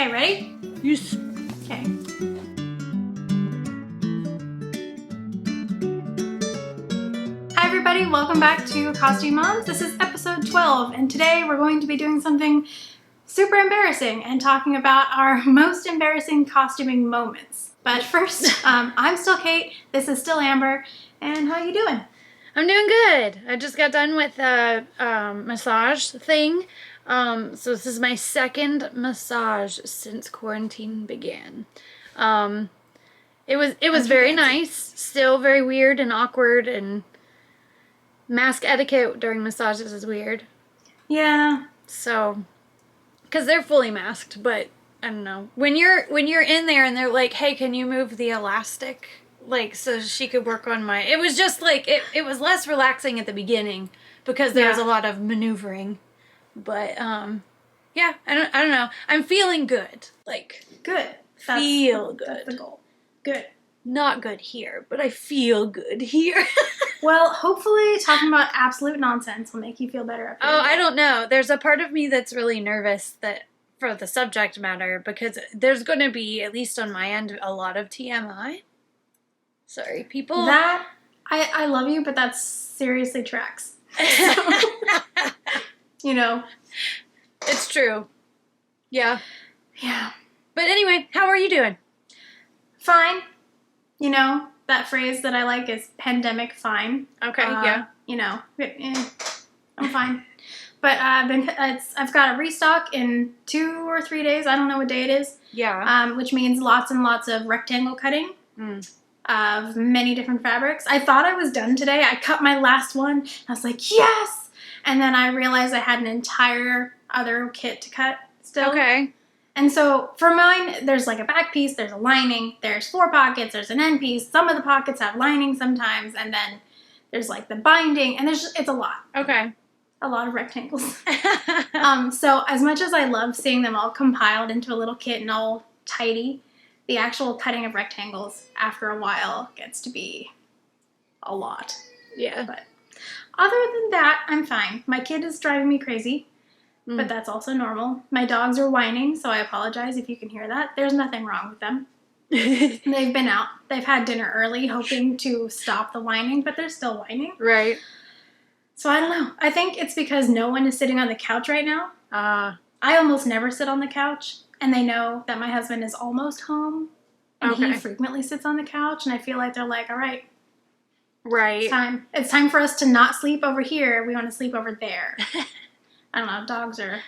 Okay, ready? Yes. Okay. Hi everybody, welcome back to CostuMoms. This is episode 12, and today we're going to be doing something super embarrassing and talking about our most embarrassing costuming moments. But first, I'm still Cait, this is still Amber, and how you doing? I'm doing good. I just got done with a massage thing. So this is my second massage since quarantine began. It was very nice, still very weird and awkward, and mask etiquette during massages is weird. Yeah. So, because they're fully masked, but I don't know. When you're in there and they're like, hey, can you move the elastic? Like, so she could work on my... It was just like, it was less relaxing at the beginning because there was a lot of maneuvering. But, yeah, I don't know. I'm feeling good. Like... Good. Feel good. That's the goal. Good. Not good here, but I feel good here. Well, hopefully talking about absolute nonsense will make you feel better. Oh, I don't know. There's a part of me that's really nervous that for the subject matter because there's going to be, at least on my end, a lot of TMI. Sorry, people. That, I love you, but that's seriously tracks. You know. It's true. Yeah. Yeah. But anyway, how are you doing? Fine. You know, that phrase that I like is pandemic fine. Okay, yeah. You know, I'm fine. But I've got a restock in 2 or 3 days. I don't know what day it is. Yeah. Which means lots and lots of rectangle cutting. Of many different fabrics. I thought I was done today. I cut my last one. I was like, yes! And then I realized I had an entire other kit to cut still. Okay. And so for mine, there's like a back piece, there's a lining, there's 4 pockets, there's an end piece. Some of the pockets have lining sometimes, and then there's like the binding, and it's a lot. Okay. A lot of rectangles. So as much as I love seeing them all compiled into a little kit and all tidy, the actual cutting of rectangles after a while gets to be a lot. Yeah. But other than that, I'm fine. My kid is driving me crazy, but that's also normal. My dogs are whining, so I apologize if you can hear that. There's nothing wrong with them. They've been out. They've had dinner early, hoping to stop the whining, but they're still whining. Right. So I don't know. I think it's because no one is sitting on the couch right now. I almost never sit on the couch. And they know that my husband is almost home, and he frequently sits on the couch, and I feel like they're like, all right. Right. It's time for us to not sleep over here. We want to sleep over there. I don't know. Dogs are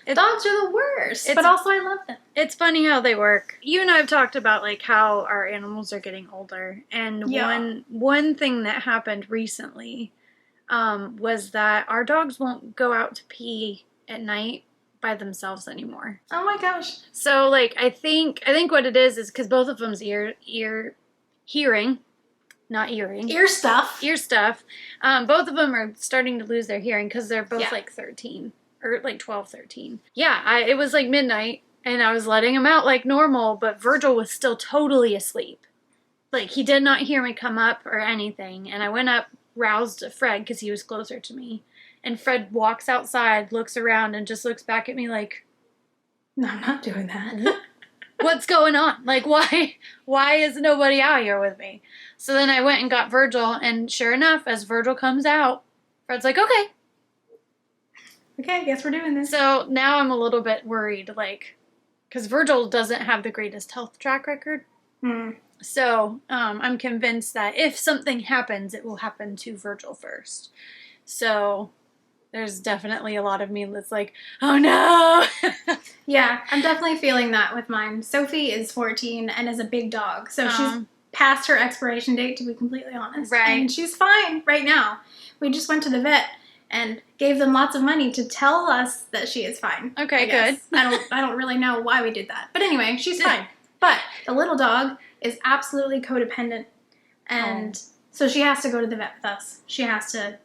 the worst, but also I love them. It's funny how they work. You and I have talked about like how our animals are getting older, and one thing that happened recently was that our dogs won't go out to pee at night by themselves anymore. Oh my gosh. So like I think what it is because both of them's hearing, not earring. Ear stuff. Both of them are starting to lose their hearing because they're both like 13 or like 12, 13. Yeah, it was like midnight and I was letting him out like normal, but Virgil was still totally asleep. Like he did not hear me come up or anything, and I went up, roused Fred because he was closer to me. And Fred walks outside, looks around, and just looks back at me like, no, I'm not doing that. What's going on? Like, why is nobody out here with me? So then I went and got Virgil, and sure enough, as Virgil comes out, Fred's like, okay, I guess we're doing this. So now I'm a little bit worried, like, because Virgil doesn't have the greatest health track record. So I'm convinced that if something happens, it will happen to Virgil first. So... there's definitely a lot of me that's like, oh no! Yeah, I'm definitely feeling that with mine. Sophie is 14 and is a big dog, so she's past her expiration date, to be completely honest. Right. And she's fine right now. We just went to the vet and gave them lots of money to tell us that she is fine. Okay, good. I don't really know why we did that. But anyway, she's fine. But the little dog is absolutely codependent, and so she has to go to the vet with us. She has to...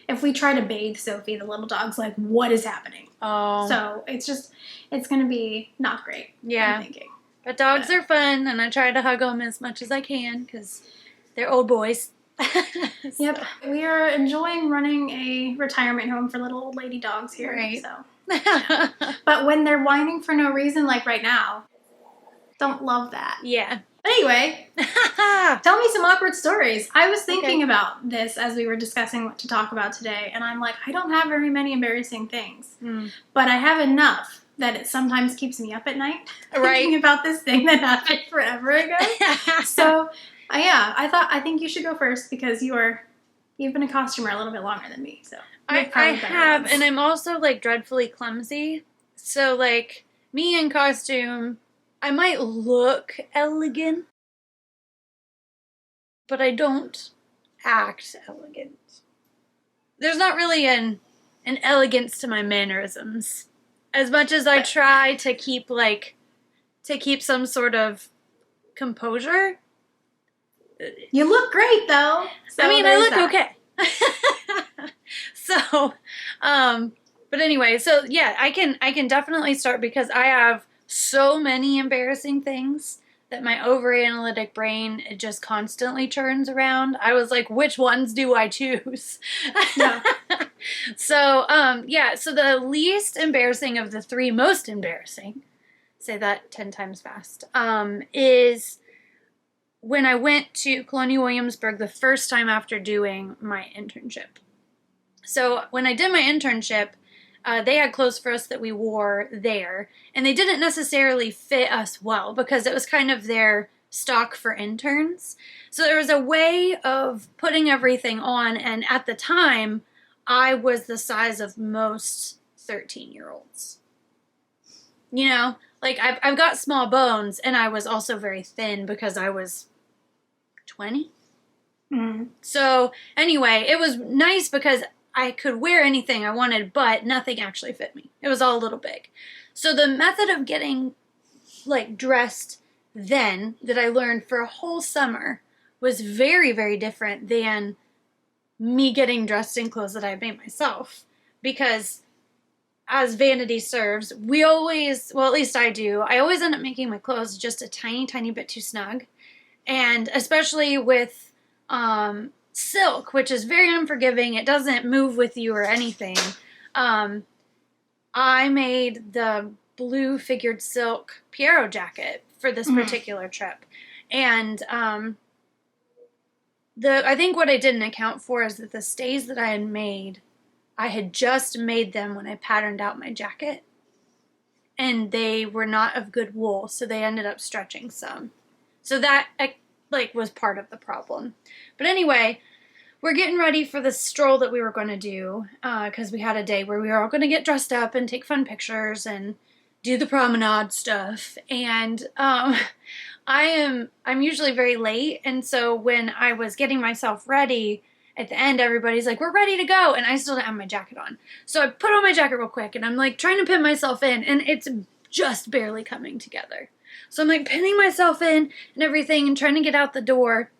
If we try to bathe Sophie, the little dog's like, what is happening? Oh. So it's going to be not great. Yeah. I'm thinking. But dogs are fun, and I try to hug them as much as I can because they're old boys. Yep. We are enjoying running a retirement home for little old lady dogs here. Right. So But when they're whining for no reason, like right now, don't love that. Yeah. Anyway, tell me some awkward stories. I was thinking about this as we were discussing what to talk about today, and I'm like, I don't have very many embarrassing things, but I have enough that it sometimes keeps me up at night thinking about this thing that happened forever ago. So, I think you should go first because you've been a costumer a little bit longer than me. So I have, and I'm also like dreadfully clumsy. So like me in costume, I might look elegant, but I don't act elegant. There's not really an elegance to my mannerisms. As much as I try to keep some sort of composure. You look great though. So I mean, I look okay. So, but anyway, so yeah, I can definitely start because I have so many embarrassing things that my overanalytic brain, it just constantly turns around. I was like, which ones do I choose? Yeah. So, so the least embarrassing of the three most embarrassing, say that 10 times fast, is when I went to Colonial Williamsburg the first time after doing my internship. So when I did my internship, they had clothes for us that we wore there, and they didn't necessarily fit us well because it was kind of their stock for interns. So there was a way of putting everything on, and at the time, I was the size of most 13-year-olds. You know, like I've got small bones, and I was also very thin because I was 20. So anyway, it was nice because I could wear anything I wanted, but nothing actually fit me. It was all a little big. So the method of getting like dressed then that I learned for a whole summer was very, very different than me getting dressed in clothes that I made myself. Because as vanity serves, we always, well, at least I do, I always end up making my clothes just a tiny, tiny bit too snug. And especially with silk, which is very unforgiving. It doesn't move with you or anything. I made the blue figured silk Pierrot jacket for this particular trip. And I think what I didn't account for is that the stays that I had just made them when I patterned out my jacket. And they were not of good wool, so they ended up stretching some. So that was part of the problem. But anyway, we're getting ready for the stroll that we were going to do because we had a day where we were all going to get dressed up and take fun pictures and do the promenade stuff. And I'm usually very late, and so when I was getting myself ready, at the end everybody's like, we're ready to go, and I still didn't have my jacket on. So I put on my jacket real quick, and I'm like trying to pin myself in, and it's just barely coming together. So I'm like pinning myself in and everything and trying to get out the door.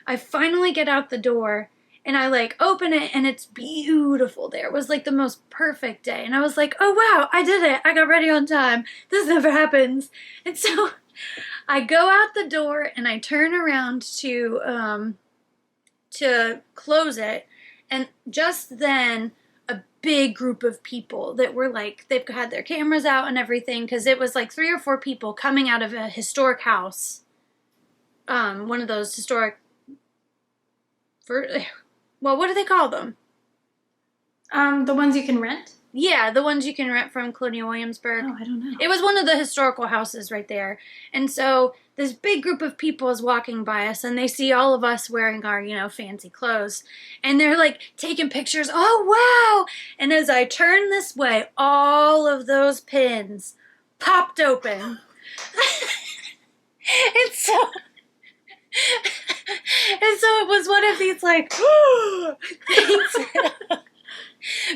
I finally get out the door and I like open it and it's beautiful there. It was like the most perfect day. And I was like, oh wow, I did it. I got ready on time. This never happens. And so I go out the door and I turn around to close it. And just then a big group of people that were like, they've had their cameras out and everything, because it was like 3 or 4 people coming out of a historic house. One of those historic, well, what do they call them? The ones you can rent? Yeah, the ones you can rent from Colonial Williamsburg. Oh, I don't know. It was one of the historical houses right there. And so this big group of people is walking by us, and they see all of us wearing our, fancy clothes. And they're like taking pictures. Oh, wow! And as I turn this way, all of those pins popped open. And so it was one of these like things.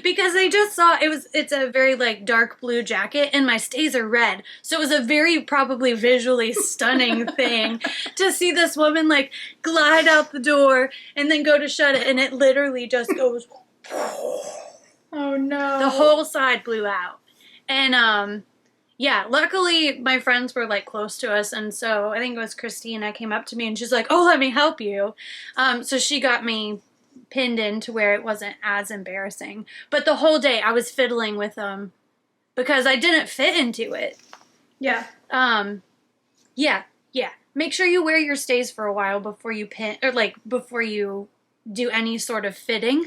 Because they just saw it's a very like dark blue jacket and my stays are red. So it was a very probably visually stunning thing to see this woman like glide out the door and then go to shut it and it literally just goes oh no. The whole side blew out. And luckily my friends were like close to us, and so I think it was Christina came up to me and she's like, oh, let me help you. So she got me pinned in to where it wasn't as embarrassing. But the whole day I was fiddling with because I didn't fit into it. Yeah. Yeah. Make sure you wear your stays for a while before you pin, or like before you do any sort of fitting,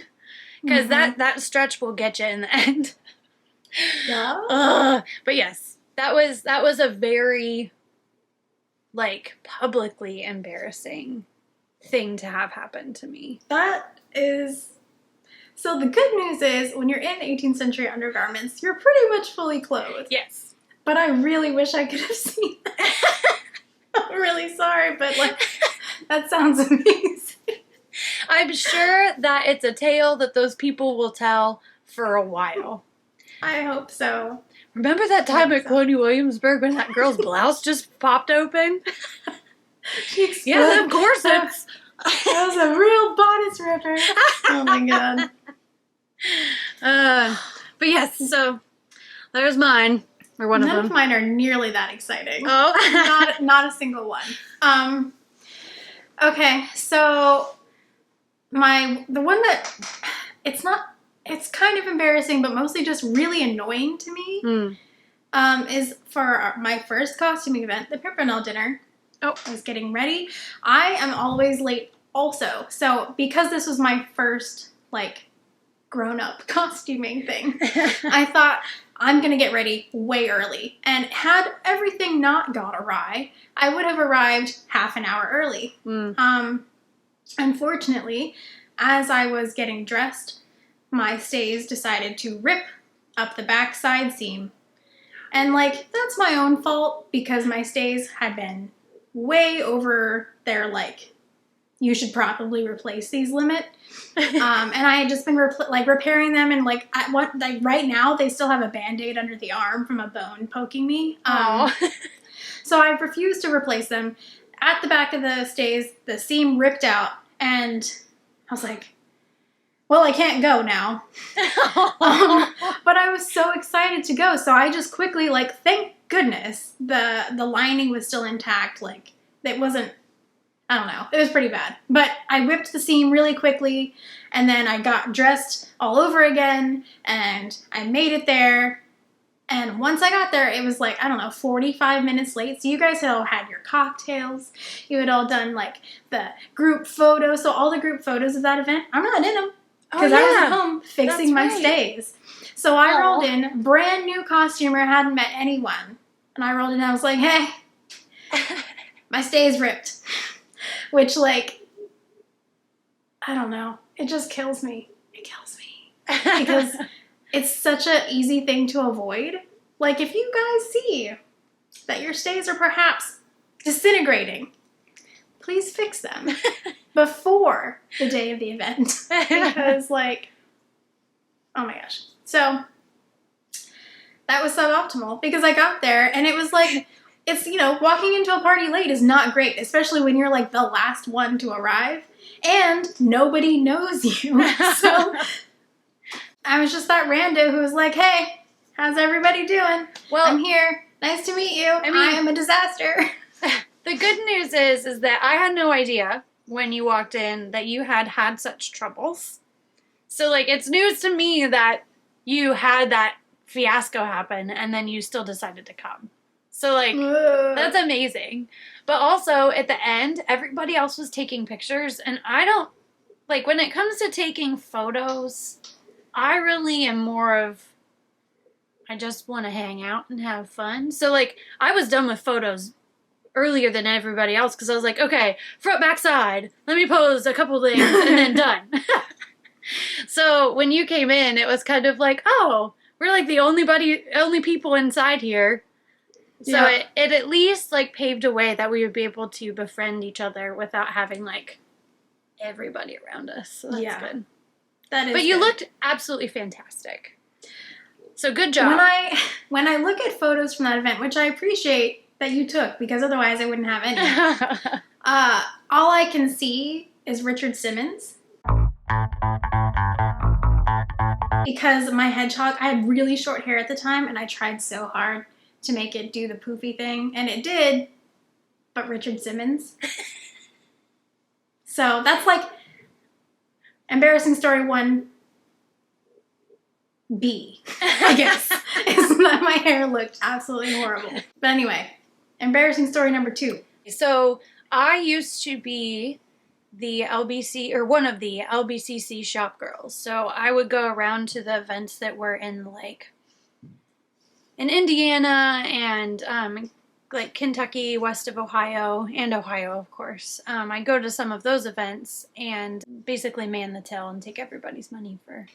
because that stretch will get you in the end. Yeah. But yes, that was a very, like, publicly embarrassing thing to have happen to me. That is... So the good news is, when you're in 18th century undergarments, you're pretty much fully clothed. Yes. But I really wish I could have seen that. I'm really sorry, but, like, that sounds amazing. I'm sure that it's a tale that those people will tell for a while. I hope so. Remember that time at Colonial Williamsburg when that girl's blouse just popped open? Yeah, them corsets. That was a real bodice ripper. Oh my god. But yes, so there's mine. Or one of them. None of mine are nearly that exciting. Oh. not a single one. Okay, so the one that it's kind of embarrassing, but mostly just really annoying to me, is for my first costuming event, the Pimpernel dinner. Oh, I was getting ready. I am always late also. So because this was my first, like, grown-up costuming thing, I thought, I'm going to get ready way early. And had everything not gone awry, I would have arrived half an hour early. Unfortunately, as I was getting dressed, my stays decided to rip up the back side seam. And, like, that's my own fault because my stays had been way over their, like, you should probably replace these limit. And I had just been repairing them, and right now they still have a Band-Aid under the arm from a bone poking me. So I refused to replace them. At the back of the stays, the seam ripped out, and I was like, well, I can't go now. But I was so excited to go, so I just quickly, like, thank goodness the lining was still intact. Like, it wasn't, I don't know. It was pretty bad. But I whipped the seam really quickly, and then I got dressed all over again, and I made it there. And once I got there, it was like, I don't know, 45 minutes late. So you guys had all had your cocktails. You had all done, like, the group photos. So all the group photos of that event, I'm not in them. Because I was at home fixing my stays. So I rolled in, brand new costumer, hadn't met anyone. And I rolled in and I was like, hey, my stays ripped. Which, like, I don't know. It just kills me. It kills me. Because it's such an easy thing to avoid. Like, if you guys see that your stays are perhaps disintegrating, please fix them before the day of the event. Because, like, oh my gosh. So, that was suboptimal. Because I got there, and it was like... It's, you know, walking into a party late is not great, especially when you're, like, the last one to arrive, and nobody knows you. So, I was just that rando who was like, hey, how's everybody doing? Well, I'm here. Nice to meet you. I am a disaster. The good news is that I had no idea when you walked in that you had such troubles. So, like, it's news to me that you had that fiasco happen, and then you still decided to come. So, like, that's amazing. But also, at the end, everybody else was taking pictures, and I don't, like, when it comes to taking photos, I really am more of, I just want to hang out and have fun. So, like, I was done with photos earlier than everybody else, because I was like, okay, front, back, side, let me pose a couple things, and then done. So, when you came in, it was kind of like, oh, we're, like, the only people inside here. So it at least, like, paved a way that we would be able to befriend each other without having, like, everybody around us. So that's good. That is But you good. looked absolutely fantastic. So good job. When I look at photos from that event, which I appreciate that you took, because otherwise I wouldn't have any, all I can see is Richard Simmons. Because my hedgehog, I had really short hair at the time, and I tried so hard to make it do the poofy thing, and it did, but Richard Simmons. So that's, like, embarrassing story 1. B, I guess, is that my hair looked absolutely horrible. But anyway, embarrassing story number 2. So I used to be the LBC, or one of the LBCC shop girls. So I would go around to the events that were in like in Indiana and like Kentucky, west of Ohio, and Ohio, of course. I go to some of those events and basically man the till and take everybody's money for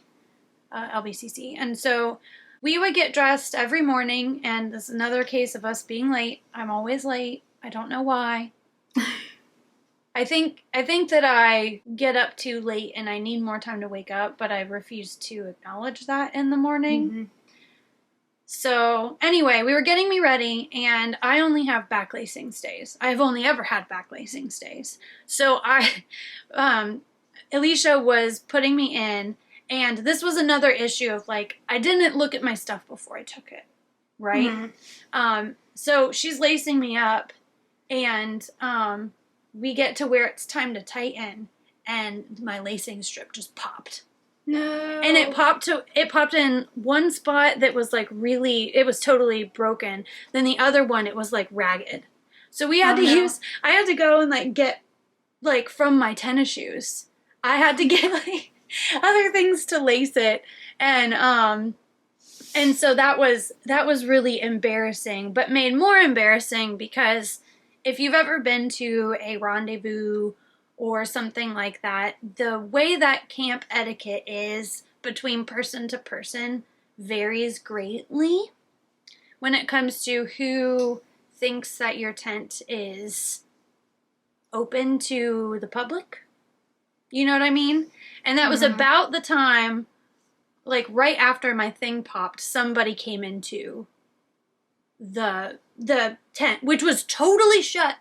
LBCC. And so we would get dressed every morning, and this is another case of us being late. I'm always late. I don't know why. I think that I get up too late and I need more time to wake up, but I refuse to acknowledge that in the morning. Mm-hmm. So anyway, we were getting me ready, and I only have backlacing stays. I've only ever had backlacing stays. So Alicia was putting me in, and this was another issue of like, I didn't look at my stuff before I took it, right? Mm-hmm. So she's lacing me up, and we get to where it's time to tighten, and my lacing strip just popped. No. And it popped in one spot that was like really, it was totally broken. Then the other one, it was like ragged. So we had I had to go and like get like from my tennis shoes. I had to get like other things to lace it. And so that was really embarrassing, but made more embarrassing because if you've ever been to a rendezvous or something like that, the way that camp etiquette is between person to person varies greatly when it comes to who thinks that your tent is open to the public. You know what I mean? And that was about the time, like right after my thing popped, somebody came into the tent, which was totally shut.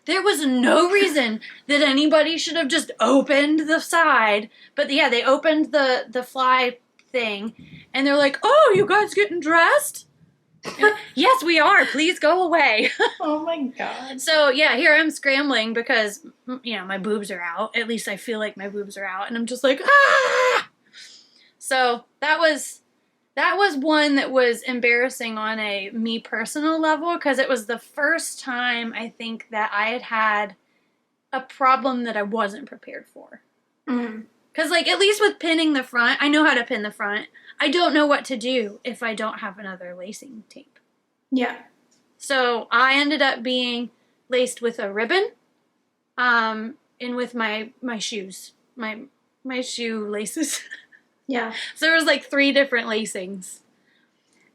There was no reason that anybody should have just opened the side. But yeah, they opened the fly thing, and they're like, "Oh, you guys getting dressed?" Yes, we are. Please go away. Oh my God. So yeah, here I'm scrambling because, you know, my boobs are out. At least I feel like my boobs are out, and I'm just like, ah! So that was one that was embarrassing on a me personal level because it was the first time I think that I had a problem that I wasn't prepared for. Because like at least with pinning the front, I know how to pin the front. I don't know what to do if I don't have another lacing tape. Yeah. So I ended up being laced with a ribbon, and with my shoes, my shoe laces. Yeah. So there was like 3 different lacings.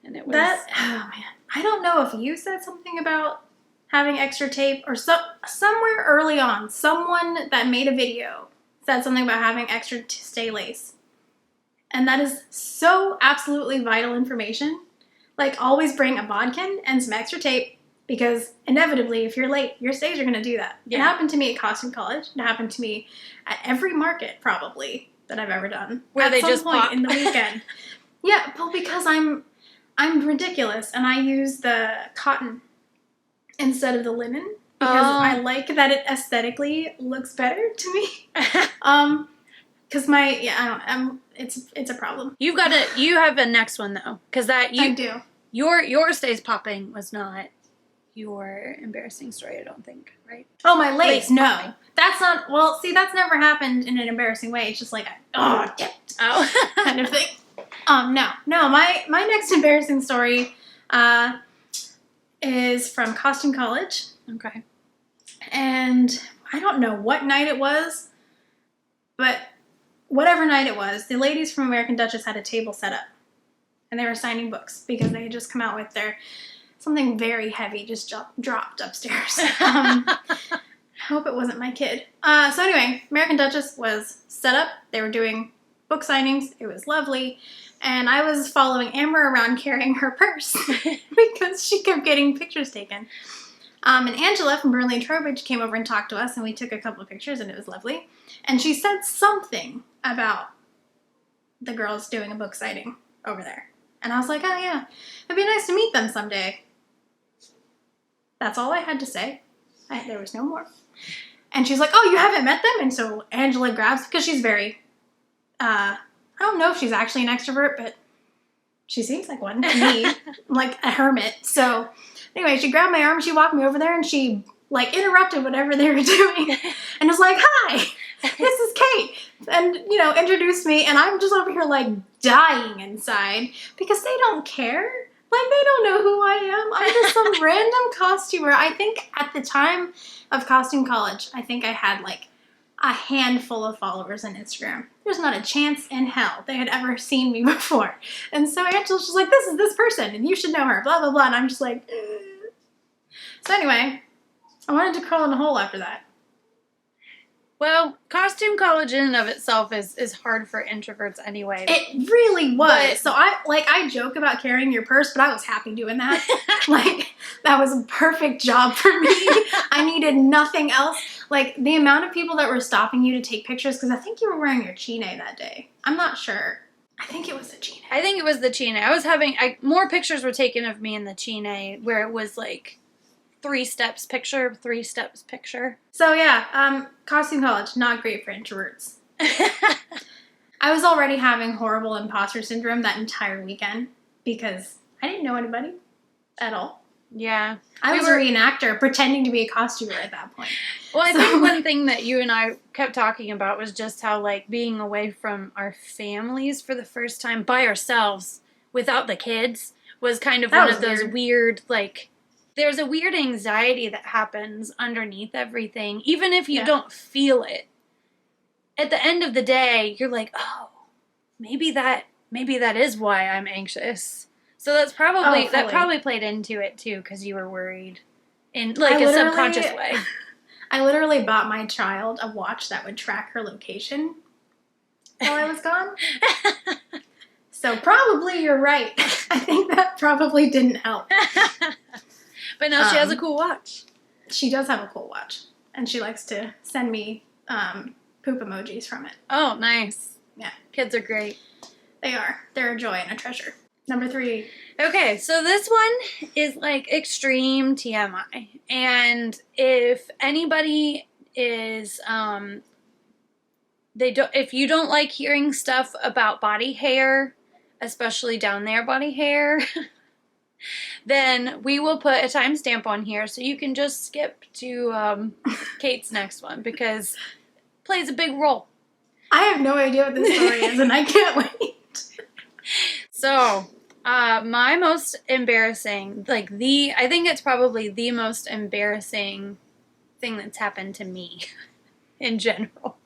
And it was... oh man. I don't know if you said something about having extra tape or somewhere early on, someone that made a video said something about having extra stay lace. And that is so absolutely vital information. Like always bring a bodkin and some extra tape because inevitably if you're late, your stays are going to do that. Yeah. It happened to me at Costume College. It happened to me at every market probably that I've ever done. Where they just point pop. In the weekend. Yeah, well, because I'm ridiculous and I use the cotton instead of the linen because I like that it aesthetically looks better to me. Because it's a problem. You have a next one though, because I do. Your stays popping was not your embarrassing story, I don't think, right? Oh, my lace. No. Popping. That's not, well, see, that's never happened in an embarrassing way. It's just like, kind of thing. No, my next embarrassing story is from Costume College. Okay. And I don't know what night it was, but whatever night it was, the ladies from American Duchess had a table set up. And they were signing books because they had just come out with their something very heavy just dropped upstairs. I hope it wasn't my kid. So anyway, American Duchess was set up. They were doing book signings. It was lovely. And I was following Amber around carrying her purse because she kept getting pictures taken. And Angela from Burnley and Trowbridge came over and talked to us, and we took a couple of pictures, and it was lovely. And she said something about the girls doing a book signing over there. And I was like, oh yeah, it'd be nice to meet them someday. That's all I had to say. There was no more. And she's like, oh, you haven't met them? And so Angela grabs, because she's very, I don't know if she's actually an extrovert, but She seems like one to me, like a hermit. So anyway, she grabbed my arm, she walked me over there, and she like interrupted whatever they were doing and was like, "Hi, this is Cait," and introduced me, and I'm just over here like dying inside because they don't care. Like, they don't know who I am. I'm just some random costumer. I think at the time of Costume College, I think I had like a handful of followers on Instagram. There's not a chance in hell they had ever seen me before. And so Angela's just like, "This is this person, and you should know her, blah, blah, blah." And I'm just like, "Ugh." So anyway, I wanted to crawl in a hole after that. Well, Costume College in and of itself is hard for introverts anyway. It really was. So I joke about carrying your purse, but I was happy doing that. Like, that was a perfect job for me. I needed nothing else. Like, the amount of people that were stopping you to take pictures, because I think you were wearing your chine that day. I'm not sure. I think it was the chine. I think it was the chine. More pictures were taken of me in the chine, where it was like 3 steps picture, 3 steps picture. So yeah, Costume College, not great for introverts. I was already having horrible imposter syndrome that entire weekend because I didn't know anybody at all. Yeah. I was a reenactor pretending to be a costumer at that point. Well, I think one thing that you and I kept talking about was just how, like, being away from our families for the first time by ourselves without the kids was kind of one of those weird, like, there's a weird anxiety that happens underneath everything, even if you don't feel it. At the end of the day, you're like, oh, maybe that is why I'm anxious. So that probably played into it too, because you were worried in like a subconscious way. I literally bought my child a watch that would track her location while I was gone. So probably you're right. I think that probably didn't help. But now she has a cool watch. She does have a cool watch. And she likes to send me poop emojis from it. Oh, nice. Yeah. Kids are great. They are. They're a joy and a treasure. Number 3. Okay, so this one is like extreme TMI. And if anybody is if you don't like hearing stuff about body hair, especially down there body hair, then we will put a timestamp on here so you can just skip to Cait's next one because it plays a big role. I have no idea what this story is, and I can't wait. So, my most embarrassing, I think it's probably the most embarrassing thing that's happened to me in general,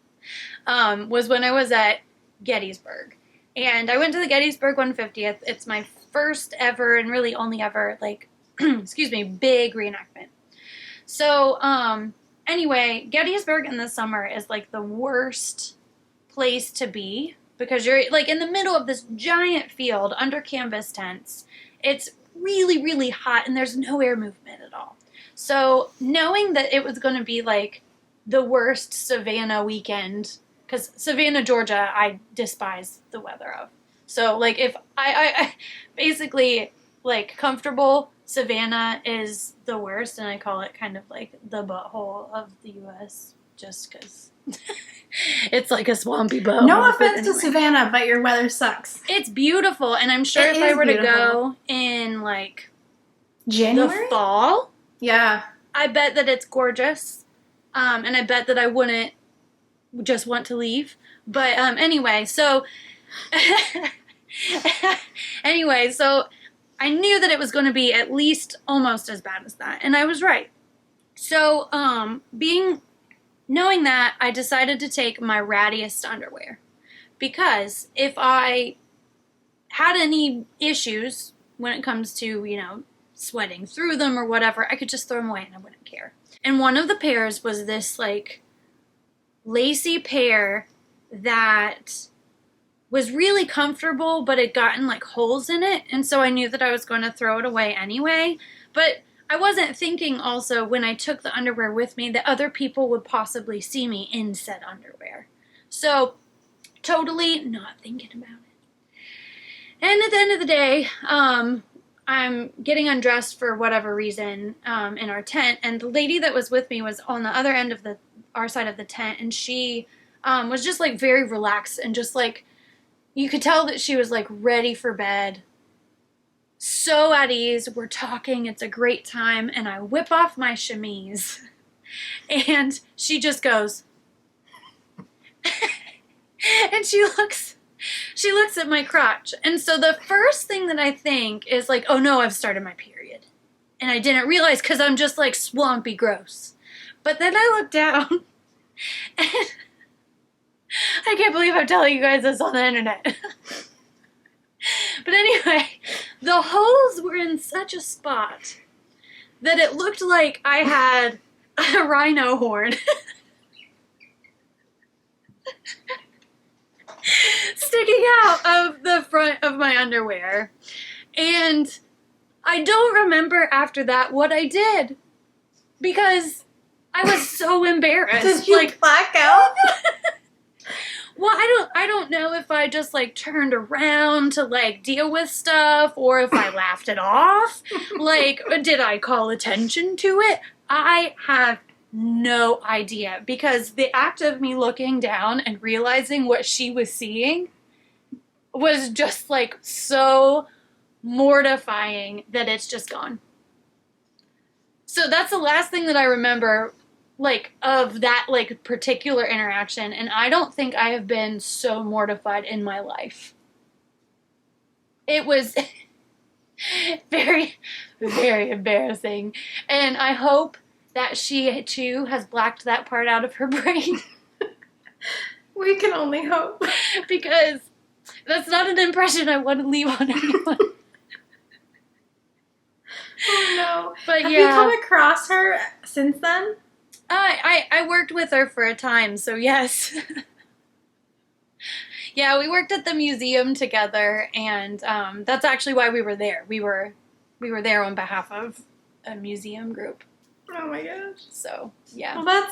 was when I was at Gettysburg. And I went to the Gettysburg 150th. It's my first ever and really only ever, big reenactment. So, anyway, Gettysburg in the summer is, like, the worst place to be because you're, like, in the middle of this giant field under canvas tents. It's really, really hot, and there's no air movement at all. So, knowing that it was going to be, like, the worst Savannah weekend, because Savannah, Georgia, I despise the weather of. So, like, if I basically, like, comfortable, Savannah is the worst, and I call it kind of like the butthole of the U.S. just because it's like a swampy butthole. No offense to Savannah, but your weather sucks. It's beautiful, and I'm sure if I were to go in, like, January? The fall, yeah, I bet that it's gorgeous, and I bet that I wouldn't just want to leave. But anyway, so I knew that it was going to be at least almost as bad as that, and I was right. So knowing that, I decided to take my rattiest underwear, because if I had any issues when it comes to, sweating through them or whatever, I could just throw them away and I wouldn't care. And one of the pairs was this, like, lacy pair that was really comfortable, but it gotten, like, holes in it, and so I knew that I was going to throw it away anyway. But I wasn't thinking also when I took the underwear with me that other people would possibly see me in said underwear. So, totally not thinking about it. And at the end of the day, I'm getting undressed for whatever reason in our tent, and the lady that was with me was on the other end of our side of the tent, and she was just, like, very relaxed and just, like, you could tell that she was, like, ready for bed. so at ease. We're talking. It's a great time. And I whip off my chemise. And she just goes. And she looks at my crotch. And so the first thing that I think is like, oh no, I've started my period. And I didn't realize because I'm just like swampy gross. But then I look down and I can't believe I'm telling you guys this on the internet. But anyway, the holes were in such a spot that it looked like I had a rhino horn sticking out of the front of my underwear. And I don't remember after that what I did because I was so embarrassed. Did you black out? Well, I don't know if I just like turned around to like deal with stuff or if I laughed it off. Like, did I call attention to it? I have no idea because the act of me looking down and realizing what she was seeing was just like so mortifying that it's just gone. So that's the last thing that I remember like of that like particular interaction, and I don't think I have been so mortified in my life. It was very, very embarrassing, and I hope that she too has blacked that part out of her brain. We can only hope. Because that's not an impression I want to leave on anyone. Oh no. But have yeah. you come across her since then? I worked with her for a time, so yes. Yeah, we worked at the museum together, and that's actually why we were there. We were there on behalf of a museum group. Oh my gosh. So, yeah. Well,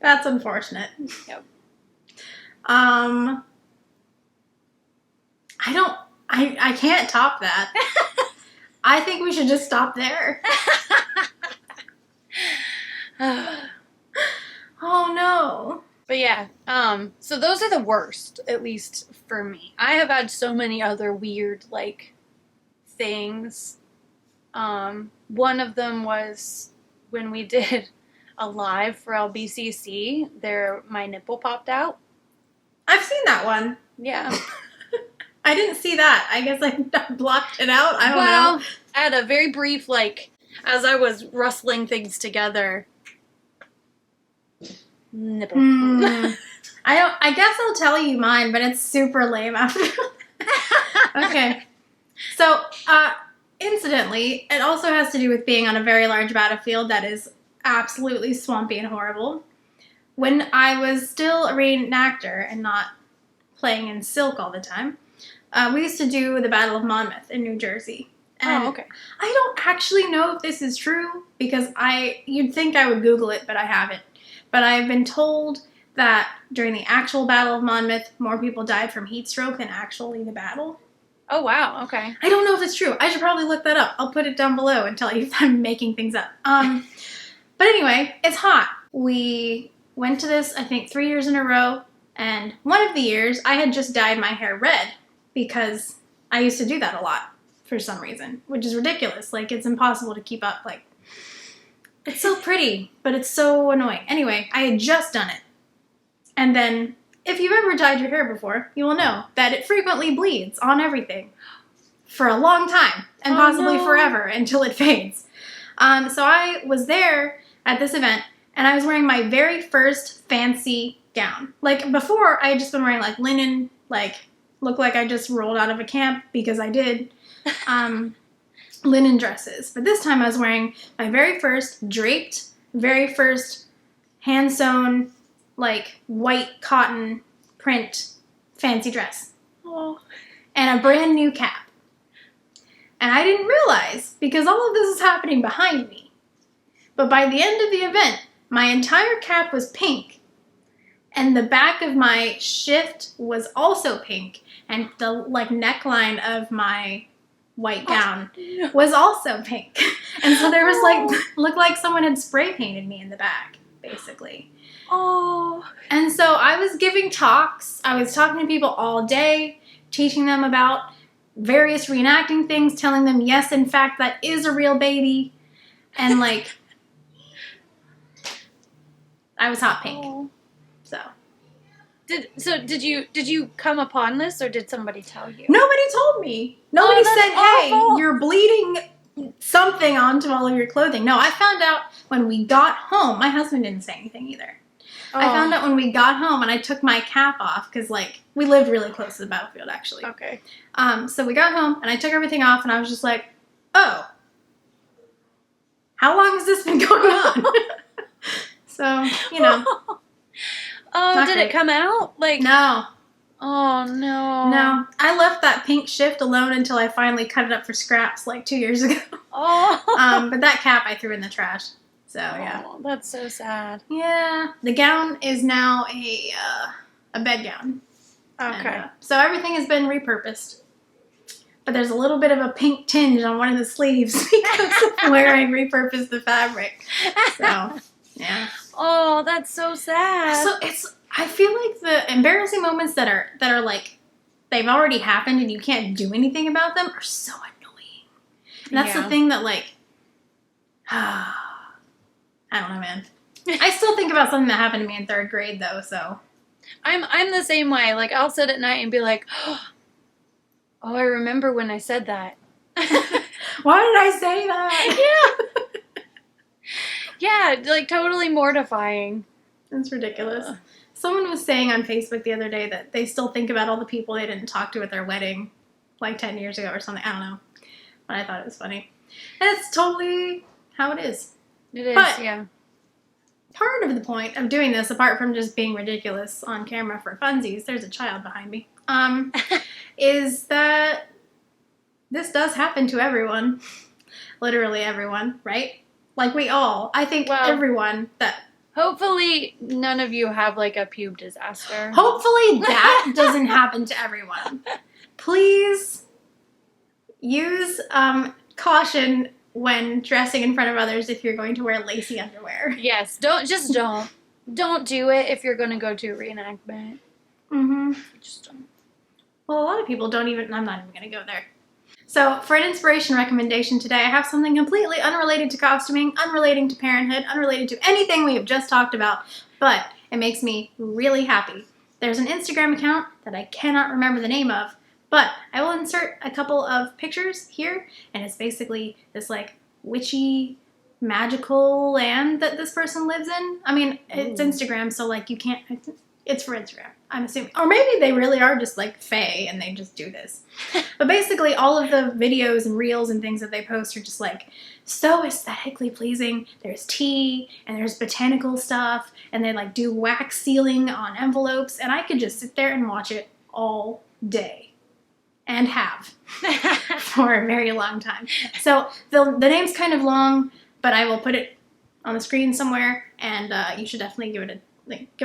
that's unfortunate. Yep. I can't top that. I think we should just stop there. Oh no. But yeah, so those are the worst, at least for me. I have had so many other weird, like, things. One of them was when we did a live for LBCC, my nipple popped out. I've seen that one. Yeah. I didn't see that. I guess I blocked it out. I don't know. I had a very brief, like, as I was rustling things together, nipple. I guess I'll tell you mine, but it's super lame after. Okay. So, incidentally, it also has to do with being on a very large battlefield that is absolutely swampy and horrible. When I was still a reenactor and not playing in silk all the time, we used to do the Battle of Monmouth in New Jersey. And okay. I don't actually know if this is true because you'd think I would Google it, but I haven't. But I've been told that during the actual Battle of Monmouth, more people died from heat stroke than actually the battle. Oh, wow. Okay. I don't know if it's true. I should probably look that up. I'll put it down below and tell you if I'm making things up. But anyway, it's hot. We went to this, I think, 3 years in a row. And one of the years, I had just dyed my hair red because I used to do that a lot for some reason, which is ridiculous. Like, it's impossible to keep up. Like, it's so pretty, but it's so annoying. Anyway, I had just done it. And then, if you've ever dyed your hair before, you will know that it frequently bleeds on everything for a long time, and possibly forever until it fades. So I was there at this event, and I was wearing my very first fancy gown. Like, before, I had just been wearing, like, linen, like, looked like I just rolled out of a camp, because I did. Linen dresses. But this time I was wearing my very first draped, very first hand-sewn, like, white cotton print fancy dress. Oh. And a brand new cap. And I didn't realize, because all of this is happening behind me. But by the end of the event, my entire cap was pink. And the back of my shift was also pink. And the, like, neckline of my white gown was also pink. And so there was, like, looked like someone had spray painted me in the back, basically. Oh. And so I was giving talks. I was talking to people all day, teaching them about various reenacting things, telling them, yes, in fact, that is a real baby. And, like, I was hot pink. Oh. So. Did you come upon this, or did somebody tell you? Nobody told me. Nobody said, awful. hey, you're bleeding something onto all of your clothing. No, I found out when we got home. My husband didn't say anything either. Oh. I found out when we got home, and I took my cap off because, like, we lived really close to the battlefield, actually. Okay. So we got home, and I took everything off, and I was just like, oh, how long has this been going on? So, you know. Oh, did it come out? Like, no. Oh, no. No. I left that pink shift alone until I finally cut it up for scraps like 2 years ago. Oh. But that cap I threw in the trash. So, yeah. Oh, that's so sad. Yeah. The gown is now a bed gown. Okay. And, so everything has been repurposed. But there's a little bit of a pink tinge on one of the sleeves because of where I repurposed the fabric. So, yeah. Oh, that's so sad. So I feel like the embarrassing moments that are like they've already happened and you can't do anything about them are so annoying. And that's the thing that, like, I don't know, man. I still think about something that happened to me in 3rd grade though, so I'm the same way. Like, I'll sit at night and be like, oh, I remember when I said that. Why did I say that? Yeah. Yeah, like, totally mortifying. That's ridiculous. Someone was saying on Facebook the other day that they still think about all the people they didn't talk to at their wedding, like 10 years ago or something. I don't know. But I thought it was funny. And it's totally how it is. It is, but yeah. Part of the point of doing this, apart from just being ridiculous on camera for funsies, there's a child behind me, is that this does happen to everyone. Literally everyone, right? Like, I think everyone that... Hopefully none of you have, like, a pube disaster. Hopefully that doesn't happen to everyone. Please use caution when dressing in front of others if you're going to wear lacy underwear. Yes, don't do it if you're going to go to a reenactment. Mm-hmm. Just don't. Well, a lot of people don't even... I'm not even going to go there. So, for an inspiration recommendation today, I have something completely unrelated to costuming, unrelating to parenthood, unrelated to anything we have just talked about, but it makes me really happy. There's an Instagram account that I cannot remember the name of, but I will insert a couple of pictures here, and it's basically this, like, witchy, magical land that this person lives in. I mean, it's Instagram, so, like, you can't... It's for Instagram, I'm assuming. Or maybe they really are just, like, fae and they just do this. But basically, all of the videos and reels and things that they post are just, like, so aesthetically pleasing. There's tea, and there's botanical stuff, and they, like, do wax sealing on envelopes, and I could just sit there and watch it all day. And have. For a very long time. So, the name's kind of long, but I will put it on the screen somewhere, and you should definitely give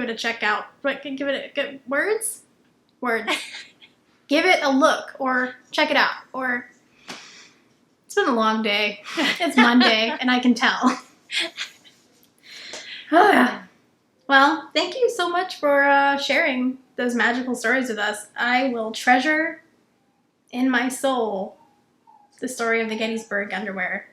it a check out. Give it a words. Give it a look or check it out. Or it's been a long day. It's Monday and I can tell. Well, thank you so much for sharing those magical stories with us. I will treasure in my soul the story of the Gettysburg underwear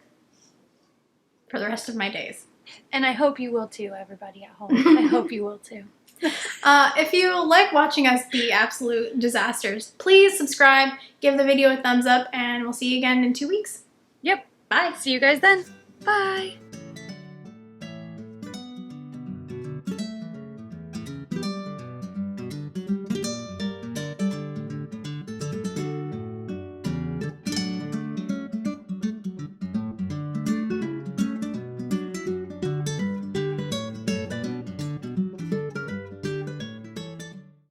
for the rest of my days. And I hope you will too, everybody at home. I hope you will too. If you like watching us be absolute disasters, please subscribe, give the video a thumbs up, and we'll see you again in 2 weeks. Yep. Bye. See you guys then. Bye.